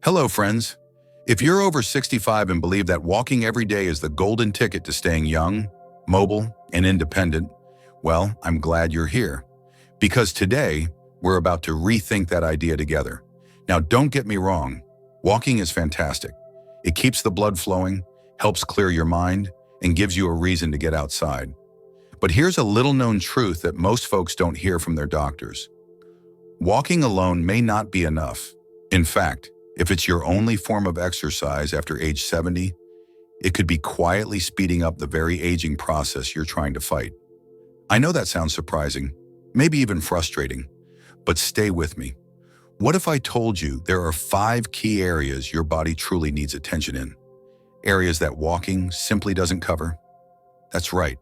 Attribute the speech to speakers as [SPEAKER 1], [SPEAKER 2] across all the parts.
[SPEAKER 1] Hello, friends. If you're over 65 and believe that walking every day is the golden ticket to staying young, mobile, and independent, well, I'm glad you're here. Because today, we're about to rethink that idea together. Now, don't get me wrong. Walking is fantastic. It keeps the blood flowing, helps clear your mind, and gives you a reason to get outside. But here's a little-known truth that most folks don't hear from their doctors. Walking alone may not be enough. In fact, if it's your only form of exercise after age 70, it could be quietly speeding up the very aging process you're trying to fight. I know that sounds surprising, maybe even frustrating, but stay with me. What if I told you there are 5 key areas your body truly needs attention in? Areas that walking simply doesn't cover? That's right.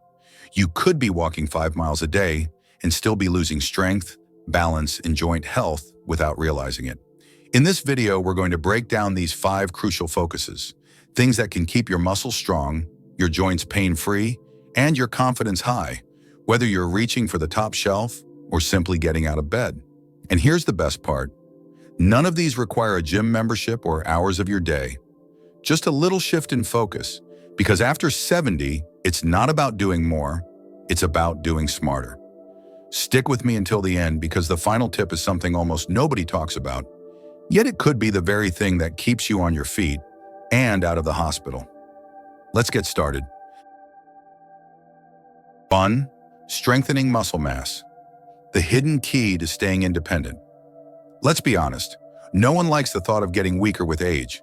[SPEAKER 1] You could be walking 5 miles a day and still be losing strength, balance, and joint health without realizing it. In this video, we're going to break down these 5 crucial focuses, things that can keep your muscles strong, your joints pain-free, and your confidence high, whether you're reaching for the top shelf or simply getting out of bed. And here's the best part. None of these require a gym membership or hours of your day. Just a little shift in focus, because after 70, it's not about doing more, it's about doing smarter. Stick with me until the end because the final tip is something almost nobody talks about, yet it could be the very thing that keeps you on your feet and out of the hospital. Let's get started. 1. Strengthening muscle mass. The hidden key to staying independent. Let's be honest, no one likes the thought of getting weaker with age.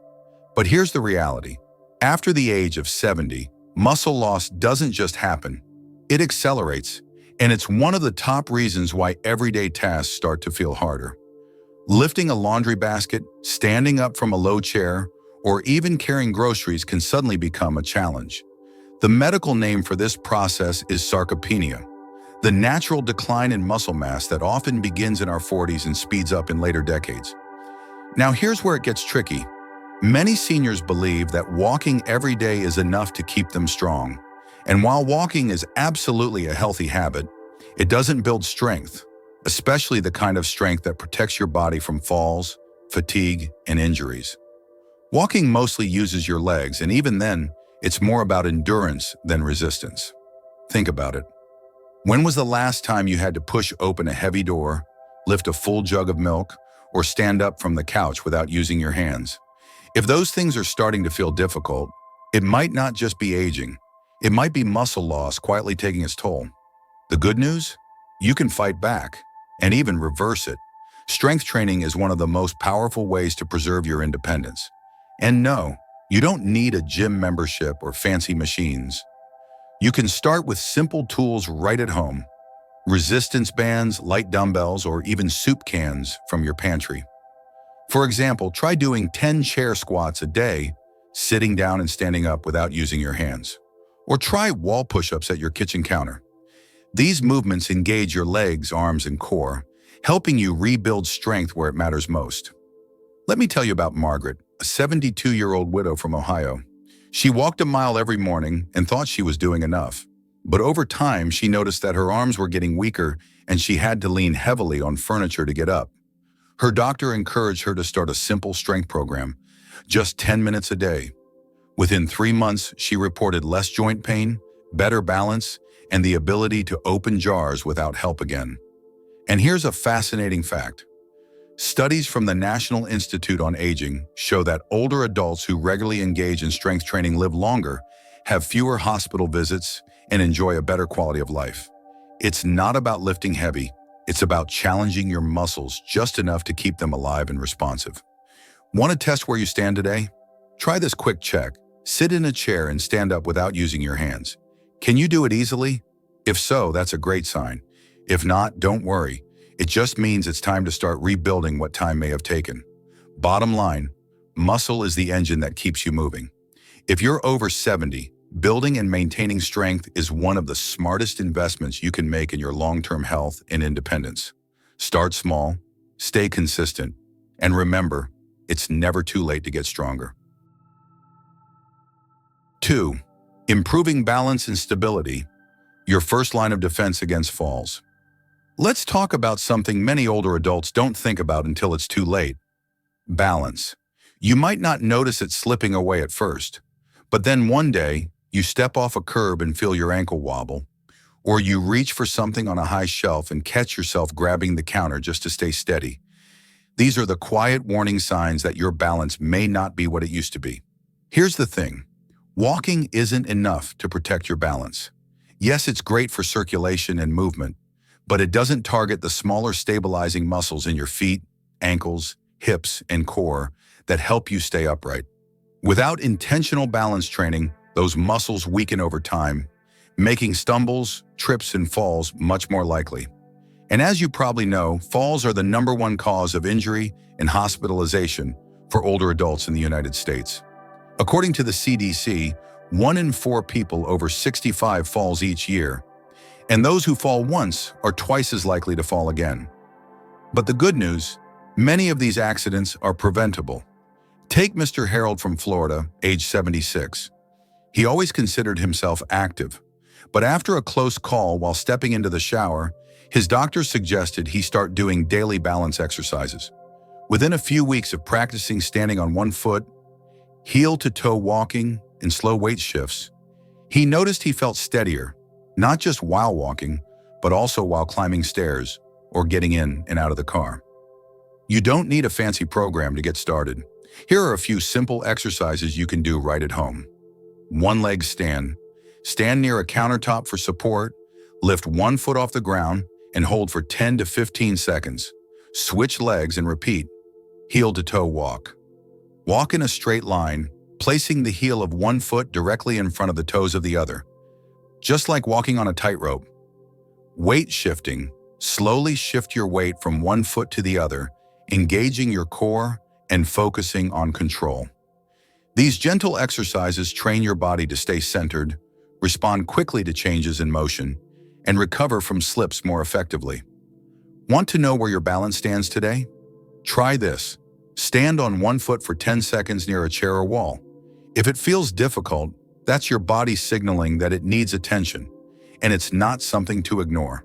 [SPEAKER 1] But here's the reality. After the age of 70, muscle loss doesn't just happen, it accelerates, and it's one of the top reasons why everyday tasks start to feel harder. Lifting a laundry basket, standing up from a low chair, or even carrying groceries can suddenly become a challenge. The medical name for this process is sarcopenia, the natural decline in muscle mass that often begins in our 40s and speeds up in later decades. Now here's where it gets tricky. Many seniors believe that walking every day is enough to keep them strong. And while walking is absolutely a healthy habit, it doesn't build strength, especially the kind of strength that protects your body from falls, fatigue, and injuries. Walking mostly uses your legs, and even then, it's more about endurance than resistance. Think about it. When was the last time you had to push open a heavy door, lift a full jug of milk, or stand up from the couch without using your hands? If those things are starting to feel difficult, it might not just be aging. It might be muscle loss quietly taking its toll. The good news? You can fight back and even reverse it. Strength training is one of the most powerful ways to preserve your independence. And no, you don't need a gym membership or fancy machines. You can start with simple tools right at home. Resistance bands, light dumbbells, or even soup cans from your pantry. For example, try doing 10 chair squats a day, sitting down and standing up without using your hands. Or try wall push-ups at your kitchen counter. These movements engage your legs, arms, and core, helping you rebuild strength where it matters most. Let me tell you about Margaret, a 72-year-old widow from Ohio. She walked a mile every morning and thought she was doing enough. But over time, she noticed that her arms were getting weaker and she had to lean heavily on furniture to get up. Her doctor encouraged her to start a simple strength program, just 10 minutes a day. Within 3 months, she reported less joint pain, better balance, and the ability to open jars without help again. And here's a fascinating fact. Studies from the National Institute on Aging show that older adults who regularly engage in strength training live longer, have fewer hospital visits, and enjoy a better quality of life. It's not about lifting heavy, it's about challenging your muscles just enough to keep them alive and responsive. Want to test where you stand today? Try this quick check. Sit in a chair and stand up without using your hands. Can you do it easily? If so, that's a great sign. If not, don't worry. It just means it's time to start rebuilding what time may have taken. Bottom line, muscle is the engine that keeps you moving. If you're over 70, building and maintaining strength is one of the smartest investments you can make in your long-term health and independence. Start small, stay consistent, and remember, it's never too late to get stronger. 2. Improving balance and stability, your first line of defense against falls. Let's talk about something many older adults don't think about until it's too late. Balance. You might not notice it slipping away at first, but then one day, you step off a curb and feel your ankle wobble, or you reach for something on a high shelf and catch yourself grabbing the counter just to stay steady. These are the quiet warning signs that your balance may not be what it used to be. Here's the thing. Walking isn't enough to protect your balance. Yes, it's great for circulation and movement, but it doesn't target the smaller stabilizing muscles in your feet, ankles, hips, and core that help you stay upright. Without intentional balance training, those muscles weaken over time, making stumbles, trips, and falls much more likely. And as you probably know, falls are the #1 cause of injury and hospitalization for older adults in the United States. According to the CDC, 1 in 4 people over 65 falls each year, and those who fall once are twice as likely to fall again. But the good news, many of these accidents are preventable. Take Mr. Harold from Florida, age 76. He always considered himself active, but after a close call while stepping into the shower, his doctor suggested he start doing daily balance exercises. Within a few weeks of practicing standing on one foot, heel-to-toe walking, and slow weight shifts, he noticed he felt steadier, not just while walking, but also while climbing stairs or getting in and out of the car. You don't need a fancy program to get started. Here are a few simple exercises you can do right at home. One-leg stand. Stand near a countertop for support, lift one foot off the ground, and hold for 10 to 15 seconds. Switch legs and repeat. Heel-to-toe walk. Walk in a straight line, placing the heel of one foot directly in front of the toes of the other, just like walking on a tightrope. Weight shifting. Slowly shift your weight from one foot to the other, engaging your core and focusing on control. These gentle exercises train your body to stay centered, respond quickly to changes in motion, and recover from slips more effectively. Want to know where your balance stands today? Try this. Stand on one foot for 10 seconds near a chair or wall. If it feels difficult, that's your body signaling that it needs attention, and it's not something to ignore.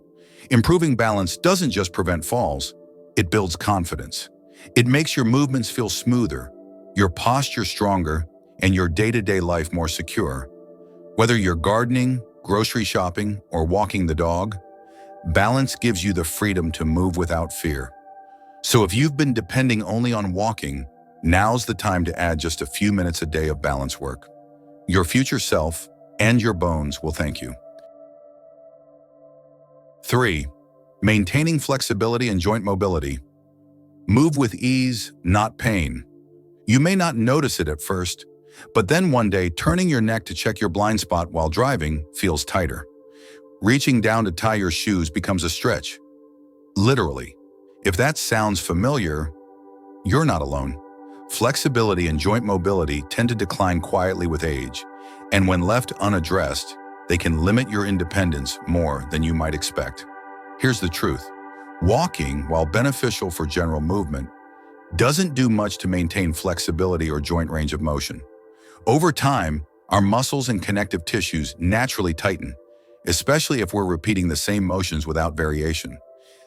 [SPEAKER 1] Improving balance doesn't just prevent falls, it builds confidence. It makes your movements feel smoother, your posture stronger, and your day-to-day life more secure. Whether you're gardening, grocery shopping, or walking the dog, balance gives you the freedom to move without fear. So if you've been depending only on walking, now's the time to add just a few minutes a day of balance work. Your future self and your bones will thank you. 3. Maintaining flexibility and joint mobility. Move with ease, not pain. You may not notice it at first, but then one day turning your neck to check your blind spot while driving feels tighter. Reaching down to tie your shoes becomes a stretch. Literally. If that sounds familiar, you're not alone. Flexibility and joint mobility tend to decline quietly with age, and when left unaddressed, they can limit your independence more than you might expect. Here's the truth. Walking, while beneficial for general movement, doesn't do much to maintain flexibility or joint range of motion. Over time, our muscles and connective tissues naturally tighten, especially if we're repeating the same motions without variation.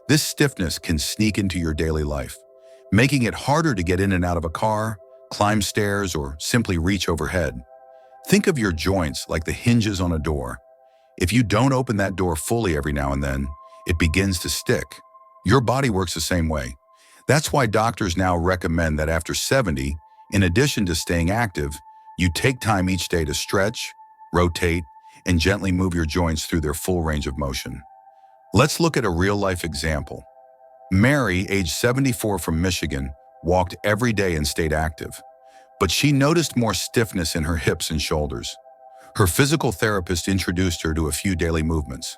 [SPEAKER 1] This stiffness can sneak into your daily life, making it harder to get in and out of a car, climb stairs, or simply reach overhead. Think of your joints like the hinges on a door. If you don't open that door fully every now and then, it begins to stick. Your body works the same way. That's why doctors now recommend that after 70, in addition to staying active, you take time each day to stretch, rotate, and gently move your joints through their full range of motion. Let's look at a real-life example. Mary, age 74 from Michigan, walked every day and stayed active, but she noticed more stiffness in her hips and shoulders. Her physical therapist introduced her to a few daily movements: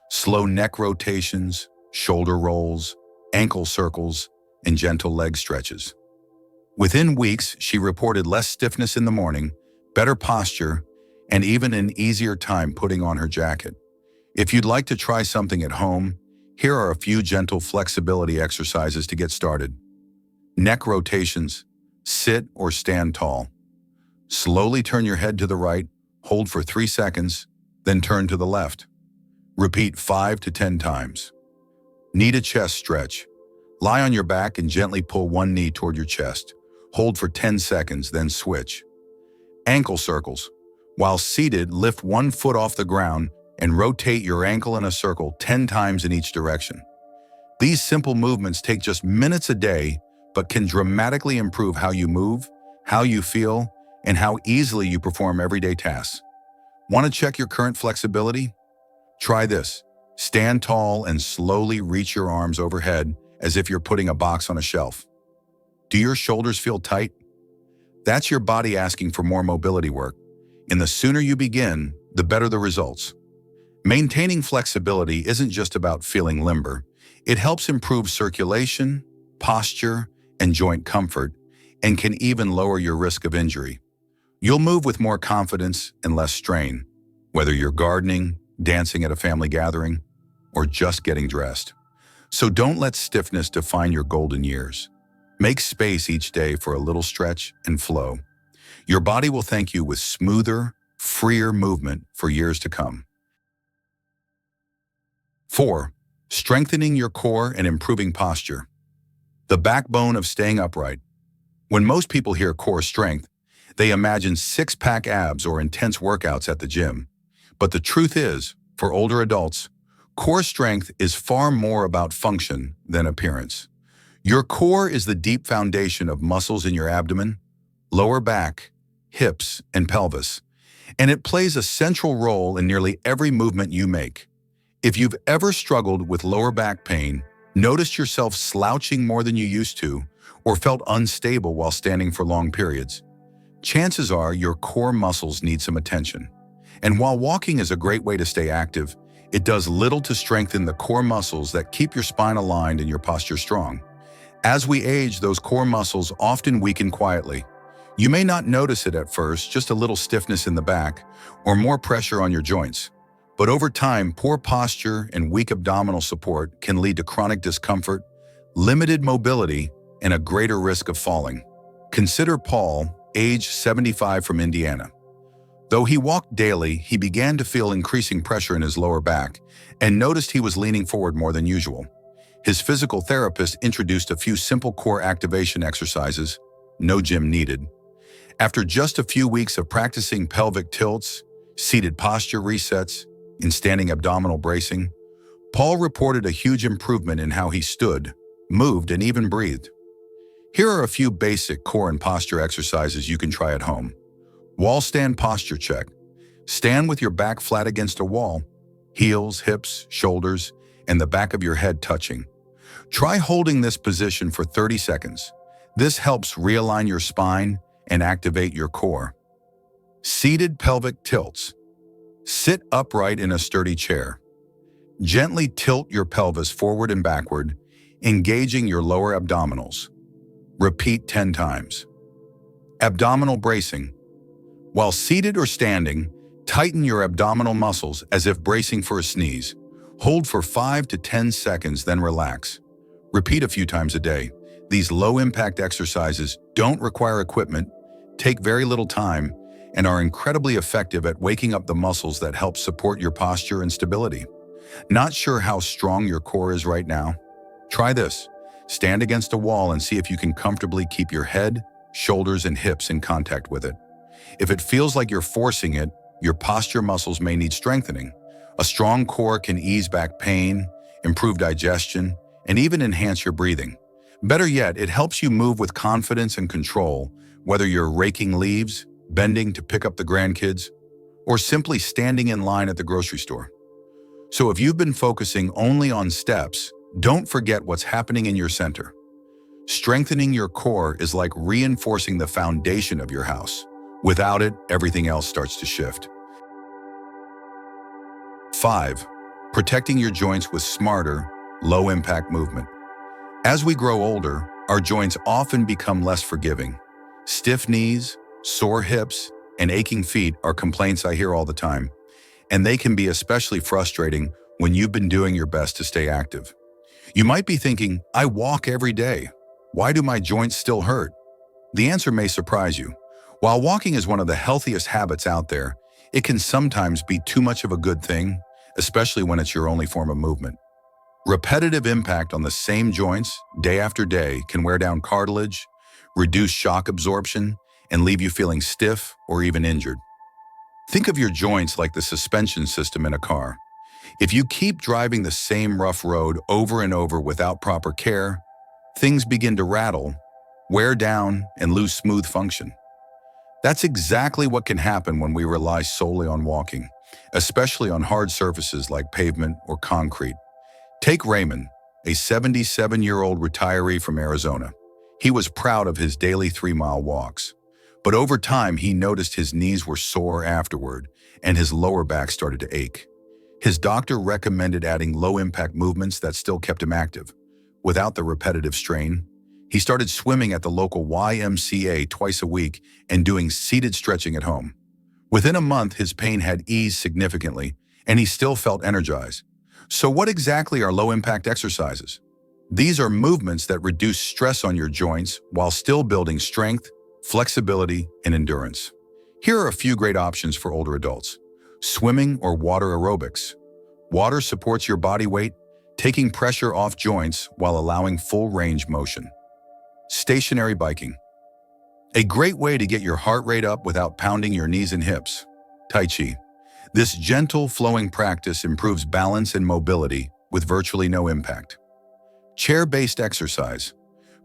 [SPEAKER 1] slow neck rotations, shoulder rolls, ankle circles, and gentle leg stretches. Within weeks, she reported less stiffness in the morning, better posture, and even an easier time putting on her jacket. If you'd like to try something at home, here are a few gentle flexibility exercises to get started. Neck rotations. Sit or stand tall. Slowly turn your head to the right, hold for 3 seconds, then turn to the left. Repeat 5 to 10 times. Knee to chest stretch. Lie on your back and gently pull one knee toward your chest. Hold for 10 seconds, then switch. Ankle circles. While seated, lift one foot off the ground and rotate your ankle in a circle 10 times in each direction. These simple movements take just minutes a day, but can dramatically improve how you move, how you feel, and how easily you perform everyday tasks. Want to check your current flexibility? Try this. Stand tall and slowly reach your arms overhead as if you're putting a box on a shelf. Do your shoulders feel tight? That's your body asking for more mobility work, and the sooner you begin, the better the results. Maintaining flexibility isn't just about feeling limber. It helps improve circulation, posture, and joint comfort, and can even lower your risk of injury. You'll move with more confidence and less strain, whether you're gardening, dancing at a family gathering, or just getting dressed. So don't let stiffness define your golden years. Make space each day for a little stretch and flow. Your body will thank you with smoother, freer movement for years to come. 4. Strengthening your core and improving posture. The backbone of staying upright. When most people hear core strength, they imagine six-pack abs or intense workouts at the gym. But the truth is, for older adults, core strength is far more about function than appearance. Your core is the deep foundation of muscles in your abdomen, lower back, hips, and pelvis, and it plays a central role in nearly every movement you make. If you've ever struggled with lower back pain, noticed yourself slouching more than you used to, or felt unstable while standing for long periods, chances are your core muscles need some attention. And while walking is a great way to stay active, it does little to strengthen the core muscles that keep your spine aligned and your posture strong. As we age, those core muscles often weaken quietly. You may not notice it at first, just a little stiffness in the back or more pressure on your joints. But over time, poor posture and weak abdominal support can lead to chronic discomfort, limited mobility, and a greater risk of falling. Consider Paul, age 75, from Indiana. Though he walked daily, he began to feel increasing pressure in his lower back and noticed he was leaning forward more than usual. His physical therapist introduced a few simple core activation exercises, no gym needed. After just a few weeks of practicing pelvic tilts, seated posture resets, and standing abdominal bracing, Paul reported a huge improvement in how he stood, moved, and even breathed. Here are a few basic core and posture exercises you can try at home. Wall stand posture check. Stand with your back flat against a wall, heels, hips, shoulders, and the back of your head touching. Try holding this position for 30 seconds. This helps realign your spine and activate your core. Seated pelvic tilts. Sit upright in a sturdy chair. Gently tilt your pelvis forward and backward, engaging your lower abdominals. Repeat 10 times. Abdominal bracing. While seated or standing, tighten your abdominal muscles as if bracing for a sneeze. Hold for 5 to 10 seconds, then relax. Repeat a few times a day. These low-impact exercises don't require equipment, take very little time, and are incredibly effective at waking up the muscles that help support your posture and stability. Not sure how strong your core is right now? Try this. Stand against a wall and see if you can comfortably keep your head, shoulders, and hips in contact with it. If it feels like you're forcing it, your posture muscles may need strengthening. A strong core can ease back pain, improve digestion, and even enhance your breathing. Better yet, it helps you move with confidence and control, whether you're raking leaves, bending to pick up the grandkids, or simply standing in line at the grocery store. So if you've been focusing only on steps, don't forget what's happening in your center. Strengthening your core is like reinforcing the foundation of your house. Without it, everything else starts to shift. 5. Protecting your joints with smarter, low-impact movement. As we grow older, our joints often become less forgiving. Stiff knees, sore hips, and aching feet are complaints I hear all the time, and they can be especially frustrating when you've been doing your best to stay active. You might be thinking, I walk every day. Why do my joints still hurt? The answer may surprise you. While walking is one of the healthiest habits out there, it can sometimes be too much of a good thing, especially when it's your only form of movement. Repetitive impact on the same joints day after day can wear down cartilage, reduce shock absorption, and leave you feeling stiff or even injured. Think of your joints like the suspension system in a car. If you keep driving the same rough road over and over without proper care, things begin to rattle, wear down, and lose smooth function. That's exactly what can happen when we rely solely on walking, especially on hard surfaces like pavement or concrete. Take Raymond, a 77-year-old retiree from Arizona. He was proud of his daily 3-mile walks. But over time, he noticed his knees were sore afterward, and his lower back started to ache. His doctor recommended adding low-impact movements that still kept him active. Without the repetitive strain, he started swimming at the local YMCA twice a week and doing seated stretching at home. Within a month, his pain had eased significantly, and he still felt energized. So what exactly are low-impact exercises? These are movements that reduce stress on your joints while still building strength, flexibility, and endurance. Here are a few great options for older adults. Swimming or water aerobics. Water supports your body weight, taking pressure off joints while allowing full range motion. Stationary biking. A great way to get your heart rate up without pounding your knees and hips. Tai Chi. This gentle, flowing practice improves balance and mobility with virtually no impact. Chair-based exercise.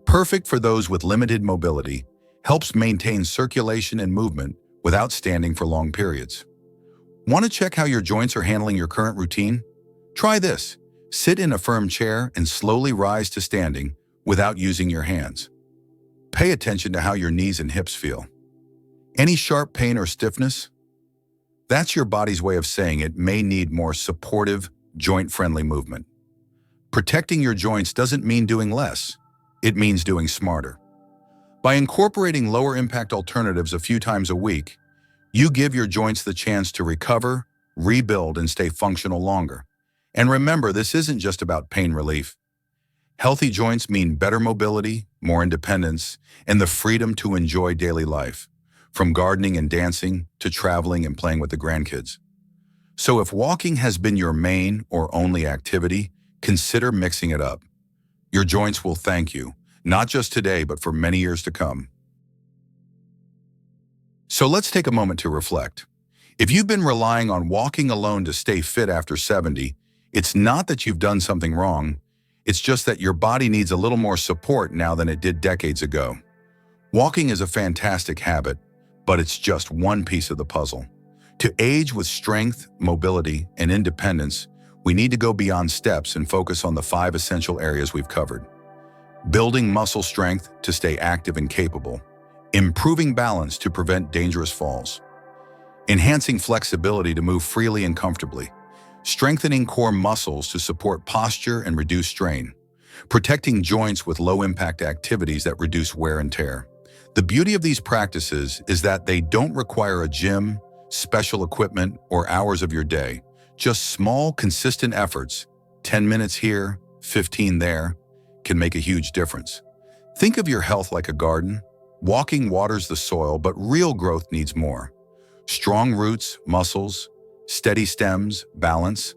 [SPEAKER 1] Perfect for those with limited mobility, helps maintain circulation and movement without standing for long periods. Want to check how your joints are handling your current routine? Try this. Sit in a firm chair and slowly rise to standing without using your hands. Pay attention to how your knees and hips feel. Any sharp pain or stiffness? That's your body's way of saying it may need more supportive, joint-friendly movement. Protecting your joints doesn't mean doing less. It means doing smarter. By incorporating lower-impact alternatives a few times a week, you give your joints the chance to recover, rebuild, and stay functional longer. And remember, this isn't just about pain relief. Healthy joints mean better mobility, more independence, and the freedom to enjoy daily life, from gardening and dancing to traveling and playing with the grandkids. So if walking has been your main or only activity, consider mixing it up. Your joints will thank you, not just today, but for many years to come. So let's take a moment to reflect. If you've been relying on walking alone to stay fit after 70, it's not that you've done something wrong. It's just that your body needs a little more support now than it did decades ago. Walking is a fantastic habit, but it's just one piece of the puzzle. To age with strength, mobility, and independence, we need to go beyond steps and focus on the 5 essential areas we've covered. Building muscle strength to stay active and capable. Improving balance to prevent dangerous falls. Enhancing flexibility to move freely and comfortably. Strengthening core muscles to support posture and reduce strain. Protecting joints with low-impact activities that reduce wear and tear. The beauty of these practices is that they don't require a gym, special equipment, or hours of your day. Just small, consistent efforts, 10 minutes here, 15 there, can make a huge difference. Think of your health like a garden. Walking waters the soil, but real growth needs more. Strong roots, muscles, steady stems, balance,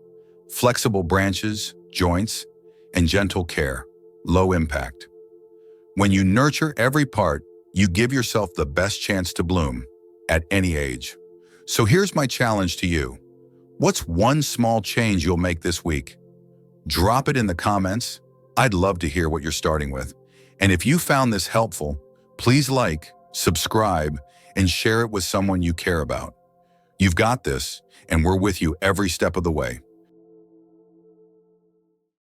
[SPEAKER 1] flexible branches, joints, and gentle care, low impact. When you nurture every part, you give yourself the best chance to bloom at any age. So here's my challenge to you. What's one small change you'll make this week? Drop it in the comments. I'd love to hear what you're starting with. And if you found this helpful, please like, subscribe, and share it with someone you care about. You've got this, and we're with you every step of the way.